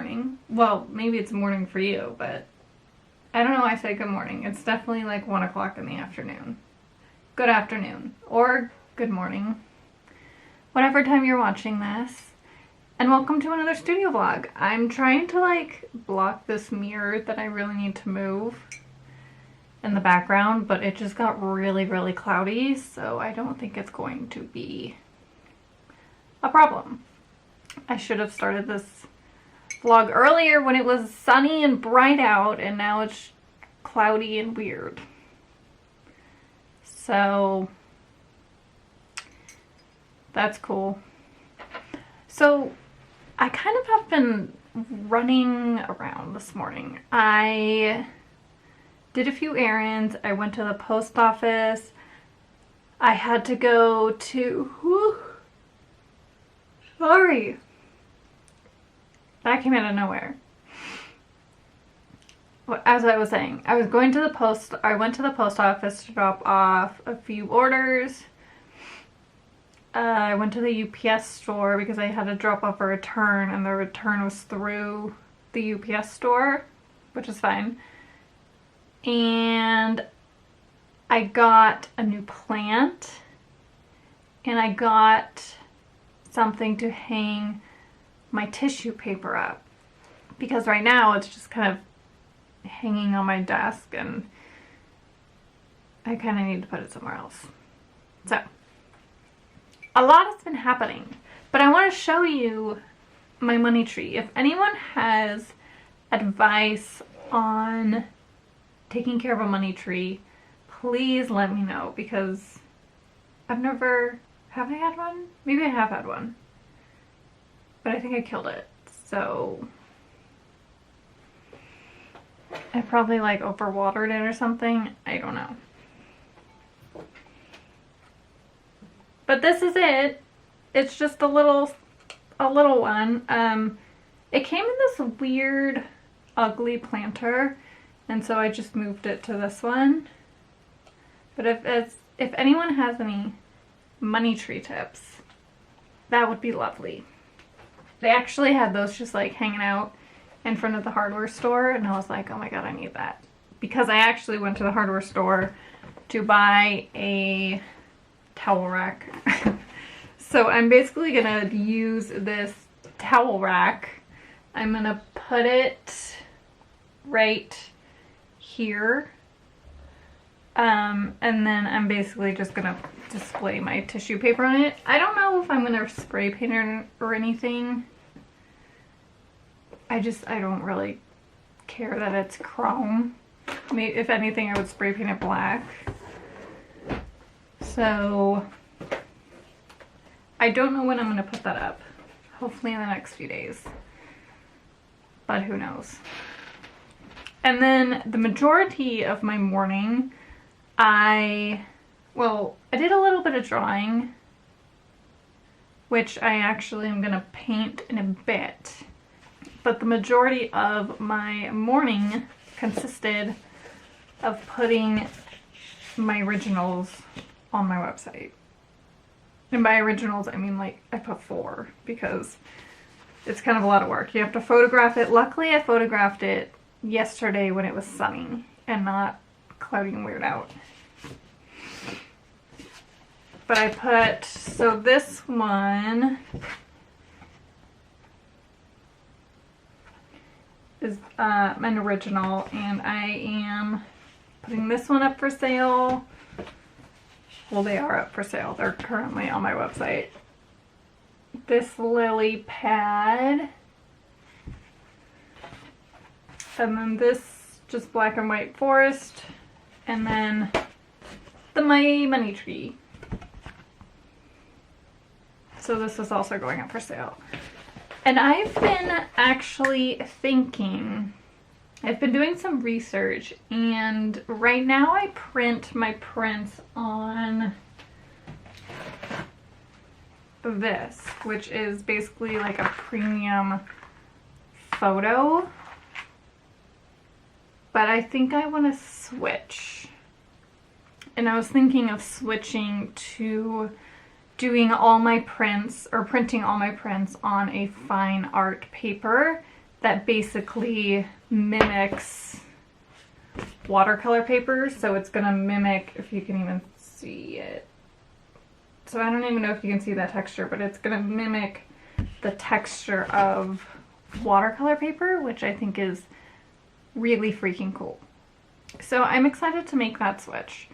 morning. Well, maybe it's morning for you, but I don't know why I say good morning. It's definitely like 1 o'clock in the afternoon. Good afternoon. Or good morning. Whatever time you're watching this. And welcome to another studio vlog. I'm trying to like block this mirror that I really need to move in the background, but it just got really, really cloudy, so I don't think it's going to be a problem. I should have started this vlog earlier when it was sunny and bright out, and now it's cloudy and weird. So that's cool. So I kind of have been running around this morning. I did a few errands. I went to the post office. I had to go to... Sorry. That came out of nowhere. As I was saying, I went to the post office to drop off a few orders. I went to the UPS store because I had to drop off a return, and the return was through the UPS store, which is fine. And I got a new plant, and I got something to hang my tissue paper up, because right now it's just kind of hanging on my desk and I kind of need to put it somewhere else. So a lot has been happening, but I want to show you my money tree. If anyone has advice on taking care of a money tree, please let me know, because have I had one? Maybe I have had one, but I think I killed it, so I probably like overwatered it or something. I don't know. But this is it. It's just a little one. It came in this weird, ugly planter, and so I just moved it to this one. But if anyone has any money tree tips, that would be lovely. They actually had those just like hanging out in front of the hardware store, and I was like, oh my god, I need that. Because I actually went to the hardware store to buy a towel rack. So I'm basically gonna use this towel rack. I'm gonna put it right here. And then I'm basically just gonna display my tissue paper on it. I don't know if I'm gonna spray paint it or anything. I don't really care that it's chrome. Maybe, if anything, I would spray paint it black. So I don't know when I'm gonna put that up. Hopefully in the next few days, but who knows. And then the majority of my morning, I did a little bit of drawing, which I actually am gonna paint in a bit. But the majority of my morning consisted of putting my originals on my website. And by originals, I mean like I put 4, because it's kind of a lot of work. You have to photograph it. Luckily, I photographed it yesterday when it was sunny and not cloudy and weird out. But I put, so this one is an original, and I am putting this one up for sale. Well, they are up for sale. They're currently on my website. This lily pad. And then this just black and white forest. And then my money tree. So this is also going up for sale. And I've been actually thinking, I've been doing some research, and right now I print my prints on this, which is basically like a premium photo. But I think I want to switch. And I was thinking of switching to doing all my prints, or printing all my prints on a fine art paper that basically mimics watercolor paper. So it's gonna mimic, if you can even see it. So I don't even know if you can see that texture, but it's gonna mimic the texture of watercolor paper, which I think is really freaking cool. So I'm excited to make that switch.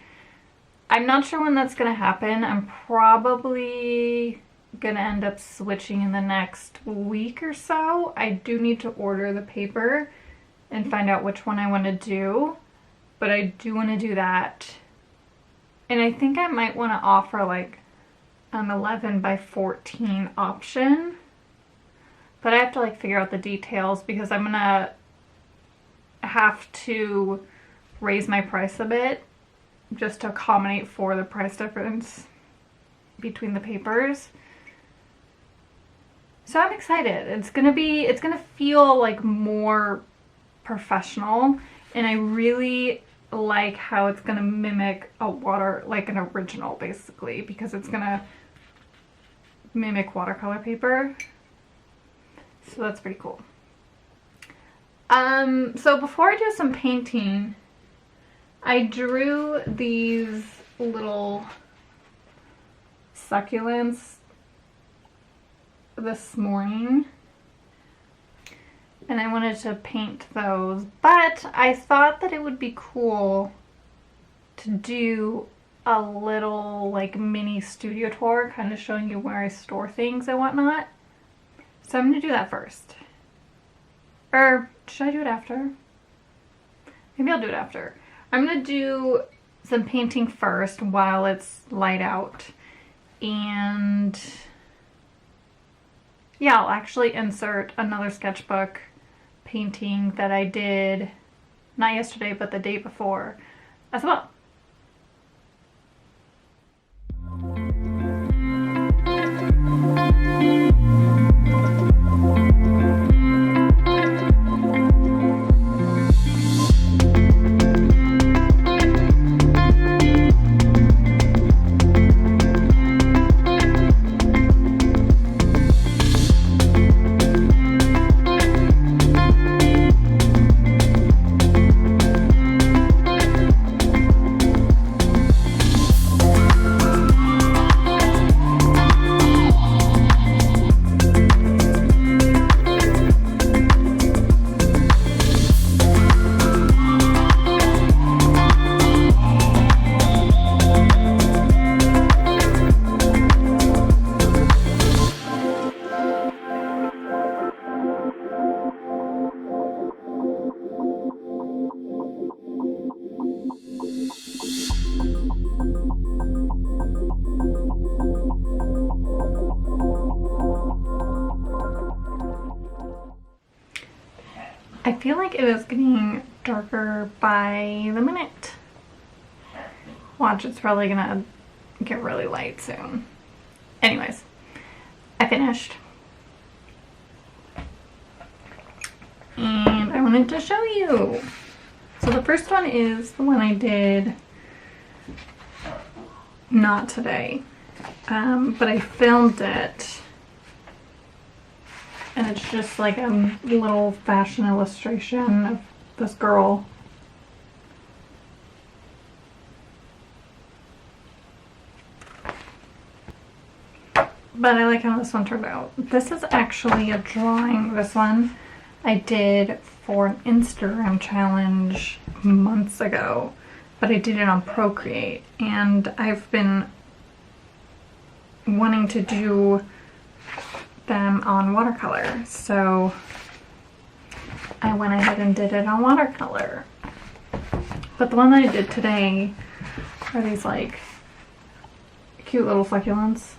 I'm not sure when that's gonna happen. I'm probably gonna end up switching in the next week or so. I do need to order the paper and find out which one I want to do, but I do want to do that. And I think I might want to offer like an 11 by 14 option, but I have to like figure out the details because I'm gonna have to raise my price a bit just to accommodate for the price difference between the papers. So I'm excited. It's gonna feel like more professional, and I really like how it's gonna mimic like an original basically, because it's gonna mimic watercolor paper. So that's pretty cool. So before I do some painting, I drew these little succulents this morning, and I wanted to paint those, but I thought that it would be cool to do a little like mini studio tour, kind of showing you where I store things and whatnot. So I'm gonna do that first. Or should I do it after? Maybe I'll do it after. I'm gonna do some painting first while it's light out, and yeah, I'll actually insert another sketchbook painting that I did, not yesterday, but the day before as well. I feel like it is getting darker by the minute. Watch, it's probably gonna get really light soon. Anyways, I finished. And I wanted to show you. So the first one is the one I did not today, but I filmed it. And it's just like a little fashion illustration of this girl. But I like how this one turned out. This is actually a drawing. This one I did for an Instagram challenge months ago, but I did it on Procreate. And I've been wanting to do them on watercolor, so I went ahead and did it on watercolor. But the one that I did today are these like cute little succulents.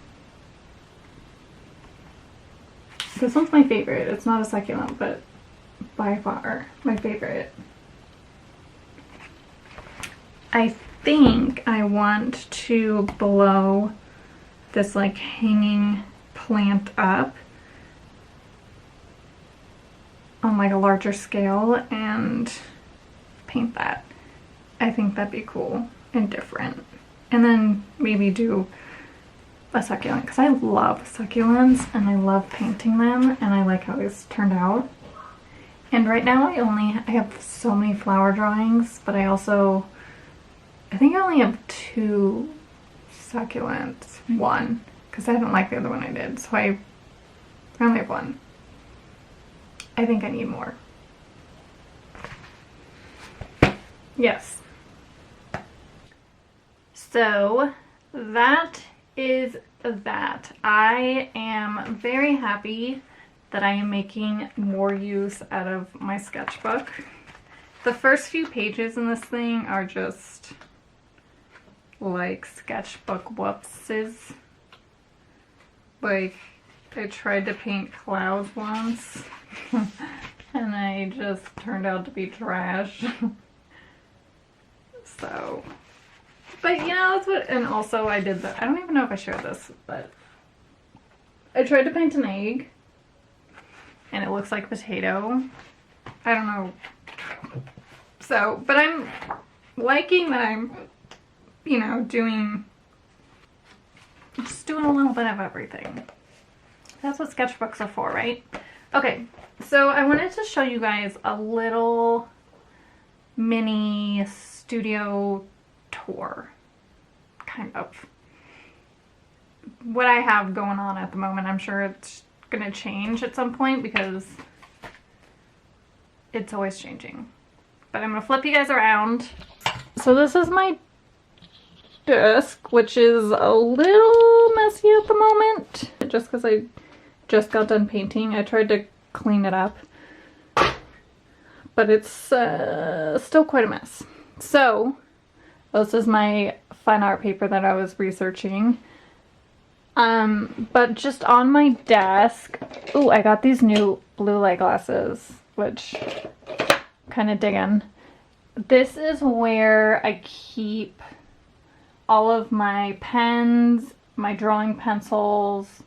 This one's my favorite. It's not a succulent, but by far my favorite. I think I want to blow this like hanging plant up on like a larger scale and paint that. I think that'd be cool and different. And then maybe do a succulent, because I love succulents and I love painting them, and I like how this turned out. And right now I have so many flower drawings, but I think I only have 2 succulents. 1, because I didn't like the other one I did, so I only have 1. I think I need more. Yes. So that is that. I am very happy that I am making more use out of my sketchbook. The first few pages in this thing are just like sketchbook whoopses. Like, I tried to paint clouds once and I just turned out to be trash. So, but you know, that's what, and also I did I don't even know if I showed this, but I tried to paint an egg and it looks like potato. I don't know. So, but I'm liking that I'm, you know, just doing a little bit of everything. That's what sketchbooks are for, right? Okay, so I wanted to show you guys a little mini studio tour, kind of. What I have going on at the moment. I'm sure it's gonna change at some point because it's always changing. But I'm gonna flip you guys around. So this is my desk, which is a little messy at the moment, just because I just got done painting. I tried to clean it up, but it's still quite a mess. So this is my fine art paper that I was researching. But just on my desk, ooh, I got these new blue light glasses, which kind of digging. This is where I keep all of my pens, my drawing pencils,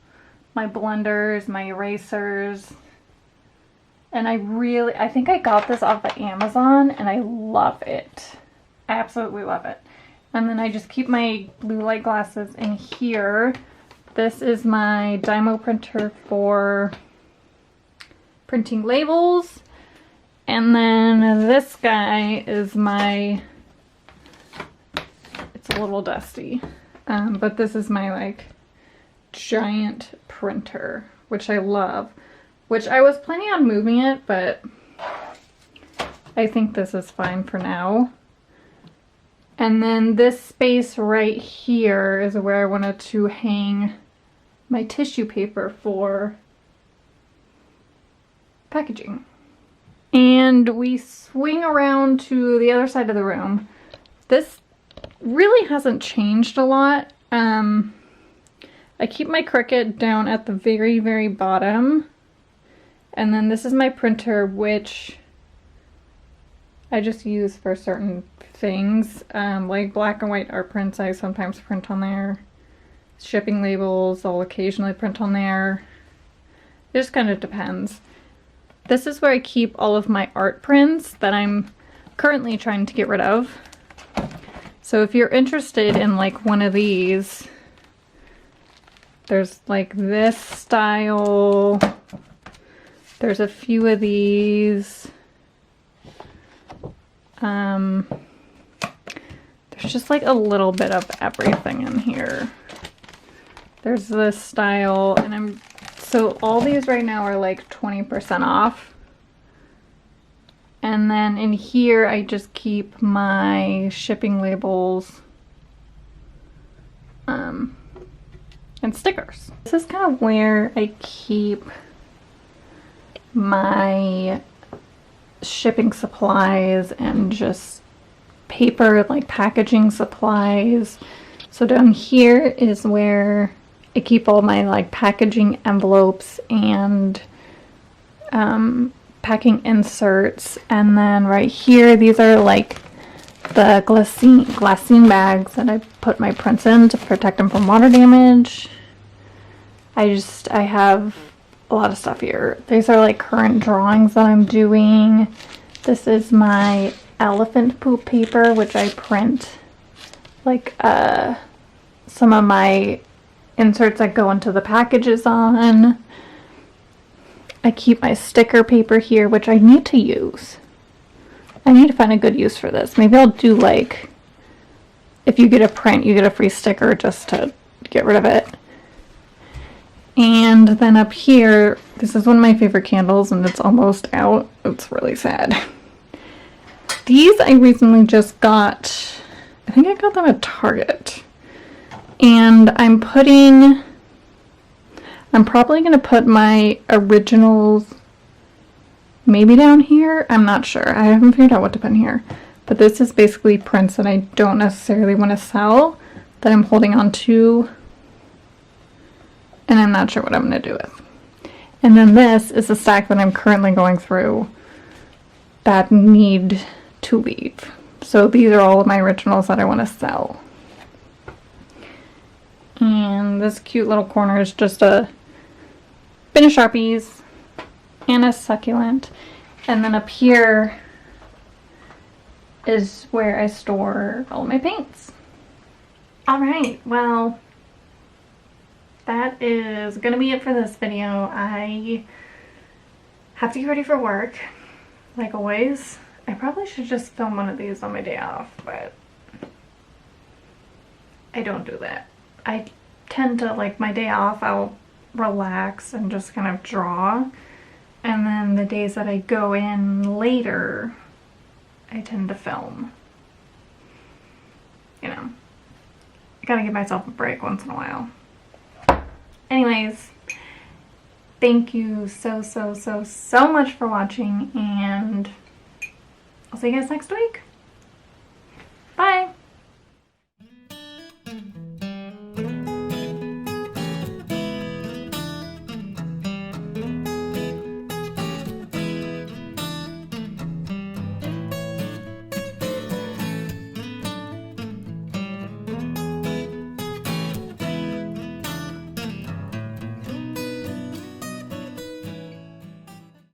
my blenders, my erasers. And I think I got this off of Amazon and I love it. I absolutely love it. And then I just keep my blue light glasses in here. This is my Dymo printer for printing labels. And then this guy is it's a little dusty, but this is my like giant printer, which I love, which I was planning on moving it, but I think this is fine for now. And then this space right here is where I wanted to hang my tissue paper for packaging. And we swing around to the other side of the room. This really hasn't changed a lot. I keep my Cricut down at the very, very bottom. And then this is my printer, which I just use for certain things. Like black and white art prints, I sometimes print on there. Shipping labels, I'll occasionally print on there. It just kind of depends. This is where I keep all of my art prints that I'm currently trying to get rid of. So if you're interested in like one of these, there's like this style. There's a few of these. There's just like a little bit of everything in here. There's this style, and so all these right now are like 20% off. And then in here I just keep my shipping labels and stickers. This is kind of where I keep my shipping supplies and just paper, like packaging supplies. So down here is where I keep all my like packaging envelopes and packing inserts. And then right here, these are like the glassine bags that I put my prints in to protect them from water damage. I have a lot of stuff here. These are like current drawings that I'm doing. This is my elephant poop paper, which I print like some of my inserts that go into the packages on. I keep my sticker paper here, which I need to use. I need to find a good use for this. Maybe I'll do like, if you get a print, you get a free sticker just to get rid of it. And then up here, this is one of my favorite candles and it's almost out. It's really sad. These I recently just got, I think I got them at Target. And I'm probably going to put my originals maybe down here. I'm not sure. I haven't figured out what to put in here. But this is basically prints that I don't necessarily want to sell, that I'm holding on to, and I'm not sure what I'm going to do with. And then this is a stack that I'm currently going through that need to leave. So these are all of my originals that I want to sell. And this cute little corner is just a bin of Sharpies and a succulent. And then up here is where I store all of my paints. Alright, well, that is gonna be it for this video. I have to get ready for work, like always. I probably should just film one of these on my day off, but I don't do that. I tend to, like, my day off, I'll relax and just kind of draw. And then the days that I go in later, I tend to film. You know, I gotta give myself a break once in a while. Anyways, thank you so much for watching, and I'll see you guys next week. Bye!